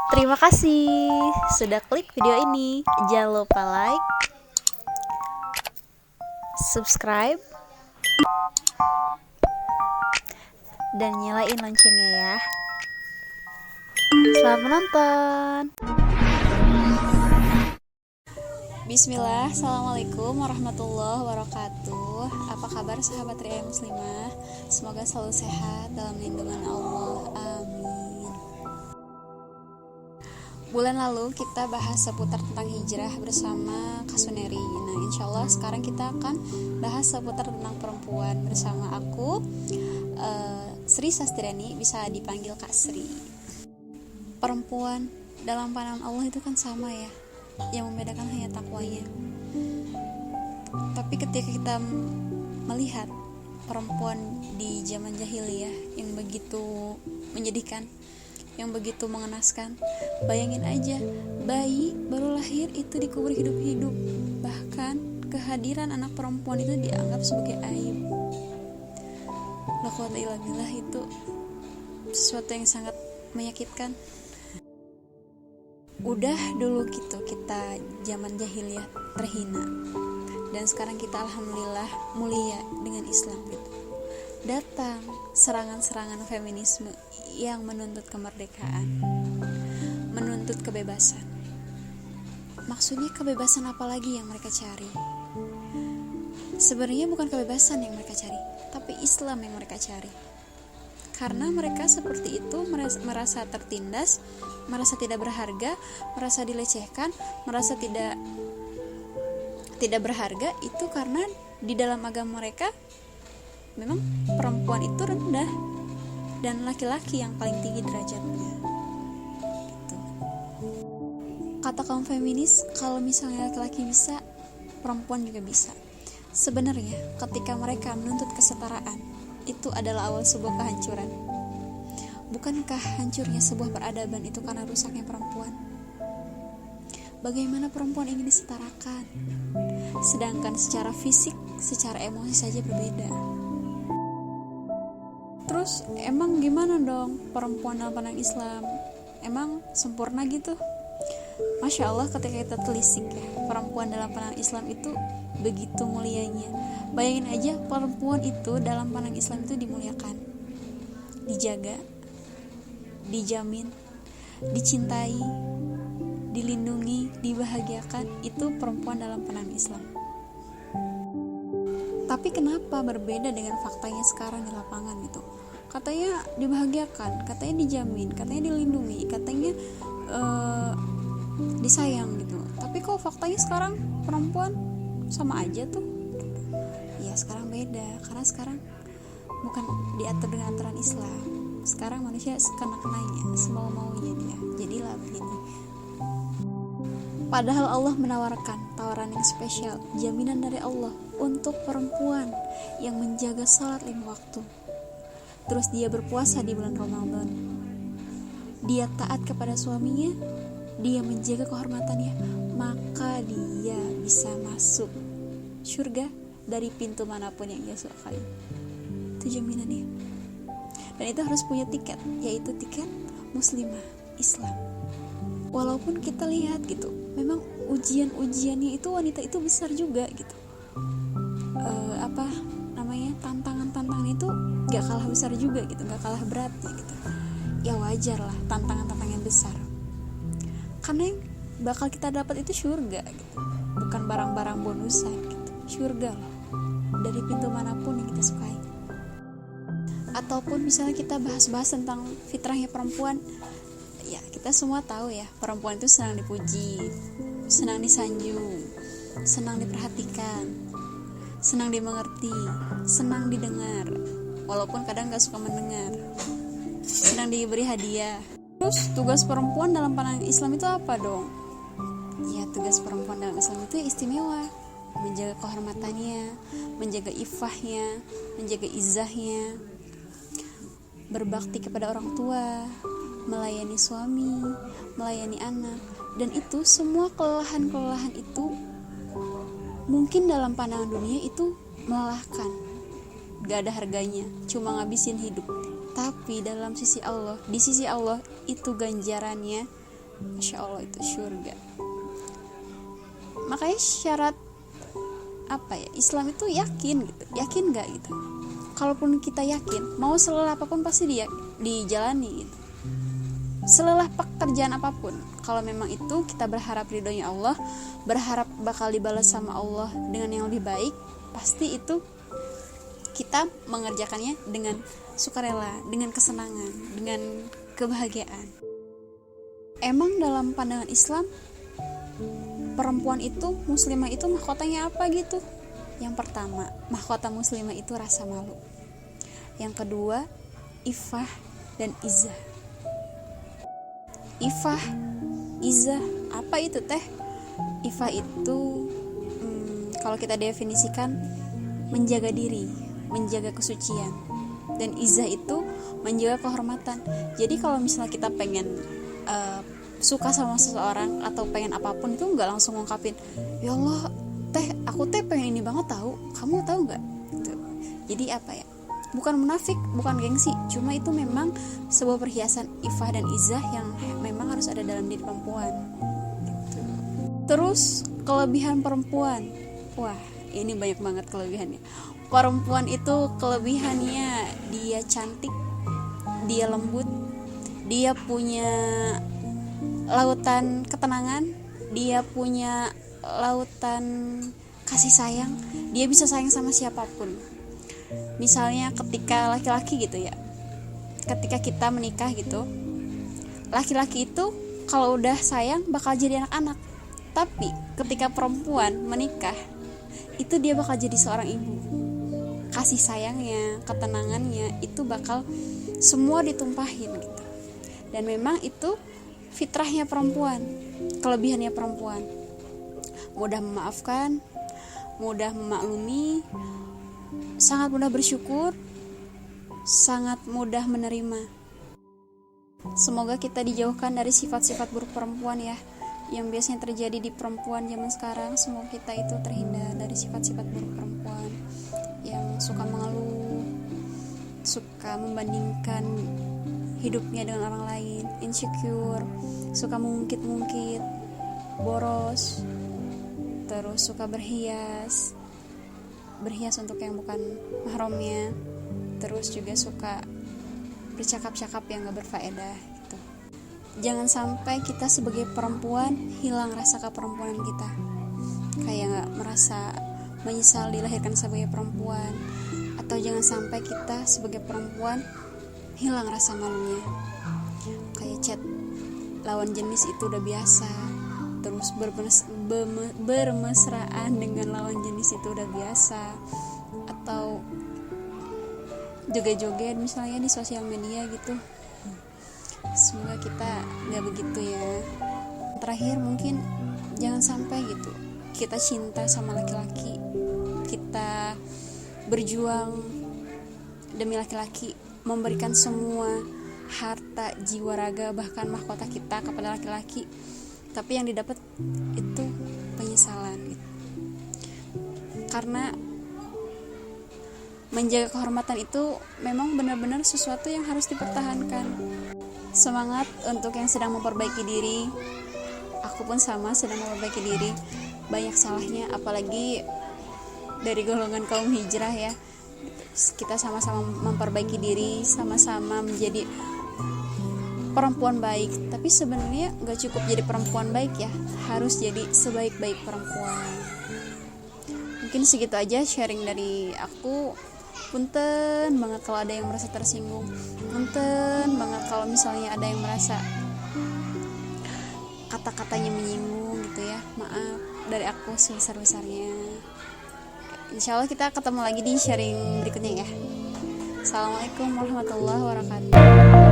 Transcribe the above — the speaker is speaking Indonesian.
Terima kasih sudah klik video ini. Jangan lupa like, subscribe, dan nyalain loncengnya ya. Selamat menonton. Bismillah, assalamualaikum warahmatullahi wabarakatuh. Apa kabar sahabat Ria Muslimah? Semoga selalu sehat dalam lindungan Allah. Amin. Bulan lalu kita bahas seputar tentang hijrah bersama Kak Suneri. Nah, insya Allah sekarang kita akan bahas seputar tentang perempuan bersama aku, Sri Sastriani, bisa dipanggil Kak Sri. Perempuan dalam pandangan Allah itu kan sama ya, yang membedakan hanya takwanya. Tapi ketika kita melihat perempuan di zaman jahiliyah yang begitu menyedihkan, yang begitu mengenaskan, bayangin aja, bayi baru lahir itu dikubur hidup-hidup. Bahkan kehadiran anak perempuan itu dianggap sebagai aib. La quwwata illa billah, itu sesuatu yang sangat menyakitkan. Udah dulu gitu kita zaman jahiliyah terhina, dan sekarang kita alhamdulillah mulia dengan Islam gitu. Datang serangan-serangan feminisme yang menuntut kemerdekaan, menuntut kebebasan. Maksudnya kebebasan apa lagi yang mereka cari? Sebenarnya bukan kebebasan yang mereka cari, tapi Islam yang mereka cari. Karena mereka seperti itu merasa tertindas, merasa tidak berharga, merasa dilecehkan, merasa tidak berharga. Itu karena di dalam agama mereka memang perempuan itu rendah dan laki-laki yang paling tinggi derajatnya gitu. Kata kaum feminis, kalau misalnya laki-laki bisa, perempuan juga bisa. Sebenarnya ketika mereka menuntut kesetaraan, itu adalah awal sebuah kehancuran. Bukankah hancurnya sebuah peradaban itu karena rusaknya perempuan? Bagaimana perempuan ingin disetarakan, sedangkan secara fisik, secara emosi saja berbeda. Terus emang gimana dong perempuan dalam pandangan Islam? Emang sempurna gitu? Masya Allah, ketika kita telisik ya, perempuan dalam pandangan Islam itu begitu mulianya. Bayangin aja, perempuan itu dalam pandang Islam itu dimuliakan, dijaga, dijamin, dicintai, dilindungi, dibahagiakan. Itu perempuan dalam pandangan Islam. Tapi kenapa berbeda dengan faktanya sekarang di lapangan gitu? Katanya dibahagiakan, katanya dijamin, katanya dilindungi, katanya disayang gitu. Tapi kok faktanya sekarang perempuan sama aja tuh? Ya sekarang beda, karena sekarang bukan diatur dengan aturan Islam. Sekarang manusia kena-kenanya, semau-maunya dia. Jadilah begini. Padahal Allah menawarkan tawaran yang spesial, jaminan dari Allah untuk perempuan yang menjaga salat 5 waktu. Terus dia berpuasa di bulan Ramadan. Dia taat kepada suaminya, dia menjaga kehormatannya, maka dia bisa masuk surga dari pintu manapun yang dia sukai. Itu jaminannya. Dan itu harus punya tiket, yaitu tiket muslimah Islam. Walaupun kita lihat gitu, memang ujian-ujiannya itu wanita itu besar juga gitu. Tantangan-tantangan itu gak kalah besar juga gitu, gak kalah beratnya gitu. Ya wajar lah tantangan-tantangan yang besar, karena yang bakal kita dapat itu surga gitu, bukan barang-barang bonusan gitu. Surga loh, dari pintu manapun yang kita sukai. Ataupun misalnya kita bahas-bahas tentang fitrahnya perempuan, ya kita semua tahu ya, perempuan itu senang dipuji, senang disanjung, senang diperhatikan, senang dimengerti, senang didengar, walaupun kadang gak suka mendengar, senang diberi hadiah. Terus tugas perempuan dalam pandangan Islam itu apa dong? Ya tugas perempuan dalam Islam itu istimewa, menjaga kehormatannya, menjaga ifahnya, menjaga izahnya, berbakti kepada orang tua, melayani suami, melayani anak. Dan itu semua kelelahan-kelelahan itu mungkin dalam pandangan dunia itu melelahkan, gak ada harganya, cuma ngabisin hidup. Tapi dalam sisi Allah, di sisi Allah itu ganjarannya Masya Allah, itu surga. Makanya syarat Islam itu yakin gitu. Yakin gak gitu? Kalaupun kita yakin, mau selelah apapun pasti dia dijalani gitu. Selelah pekerjaan apapun, kalau memang itu kita berharap ridhonya Allah, berharap bakal dibalas sama Allah dengan yang lebih baik, pasti itu kita mengerjakannya dengan sukarela, dengan kesenangan, dengan kebahagiaan. Emang dalam pandangan Islam, perempuan itu, muslimah itu mahkotanya apa gitu? Yang pertama, mahkota muslimah itu rasa malu. Yang kedua, ifah dan izah. Ifah, izah, apa itu teh? Ifah itu kalau kita definisikan menjaga diri, menjaga kesucian. Dan izah itu menjaga kehormatan. Jadi kalau misalnya kita pengen suka sama seseorang atau pengen apapun, itu nggak langsung ngungkapin, ya Allah teh, aku teh pengen ini banget tahu, kamu tahu nggak gitu. Jadi bukan munafik, bukan gengsi, cuma itu memang sebuah perhiasan ifah dan izah yang memang harus ada dalam diri perempuan gitu. Terus kelebihan perempuan, wah ini banyak banget kelebihannya. Perempuan itu kelebihannya dia cantik, dia lembut, dia punya lautan ketenangan, dia punya lautan kasih sayang, dia bisa sayang sama siapapun. Misalnya ketika laki-laki gitu ya, ketika kita menikah gitu, laki-laki itu kalau udah sayang bakal jadi anak-anak. Tapi ketika perempuan menikah, itu dia bakal jadi seorang ibu. Kasih sayangnya, ketenangannya itu bakal semua ditumpahin gitu. Dan memang itu fitrahnya perempuan, kelebihannya perempuan. Mudah memaafkan, mudah memaklumi, sangat mudah bersyukur, sangat mudah menerima. Semoga kita dijauhkan dari sifat-sifat buruk perempuan ya, yang biasanya terjadi di perempuan zaman sekarang. Semoga kita itu terhindar dari sifat-sifat buruk perempuan yang suka mengeluh, suka membandingkan hidupnya dengan orang lain, insecure, suka mengungkit-ungkit, boros, terus suka berhias untuk yang bukan mahramnya, terus juga suka bercakap-cakap yang gak berfaedah gitu. Jangan sampai kita sebagai perempuan hilang rasa keperempuanan kita, kayak gak merasa menyesal dilahirkan sebagai perempuan, atau jangan sampai kita sebagai perempuan hilang rasa malunya, kayak chat lawan jenis itu udah biasa, terus bermesraan dengan lawan jenis itu udah biasa, atau joget-joget misalnya di sosial media gitu. Semoga kita gak begitu ya. Terakhir mungkin jangan sampai gitu kita cinta sama laki-laki, kita berjuang demi laki-laki, memberikan semua harta, jiwa, raga, bahkan mahkota kita kepada laki-laki, tapi yang didapat itu penyesalan gitu. Karena menjaga kehormatan itu memang benar-benar sesuatu yang harus dipertahankan. Semangat untuk yang sedang memperbaiki diri. Aku pun sama, sedang memperbaiki diri. Banyak salahnya, apalagi dari golongan kaum hijrah ya. Kita sama-sama memperbaiki diri, sama-sama menjadi perempuan baik. Tapi sebenarnya gak cukup jadi perempuan baik ya, harus jadi sebaik-baik perempuan. Mungkin segitu aja sharing dari aku. Punten banget kalau ada yang merasa tersinggung, punten banget kalau misalnya ada yang merasa kata-katanya menyinggung gitu ya. Maaf dari aku sebesar-besarnya. Insya Allah kita ketemu lagi di sharing berikutnya ya. Assalamualaikum warahmatullahi wabarakatuh.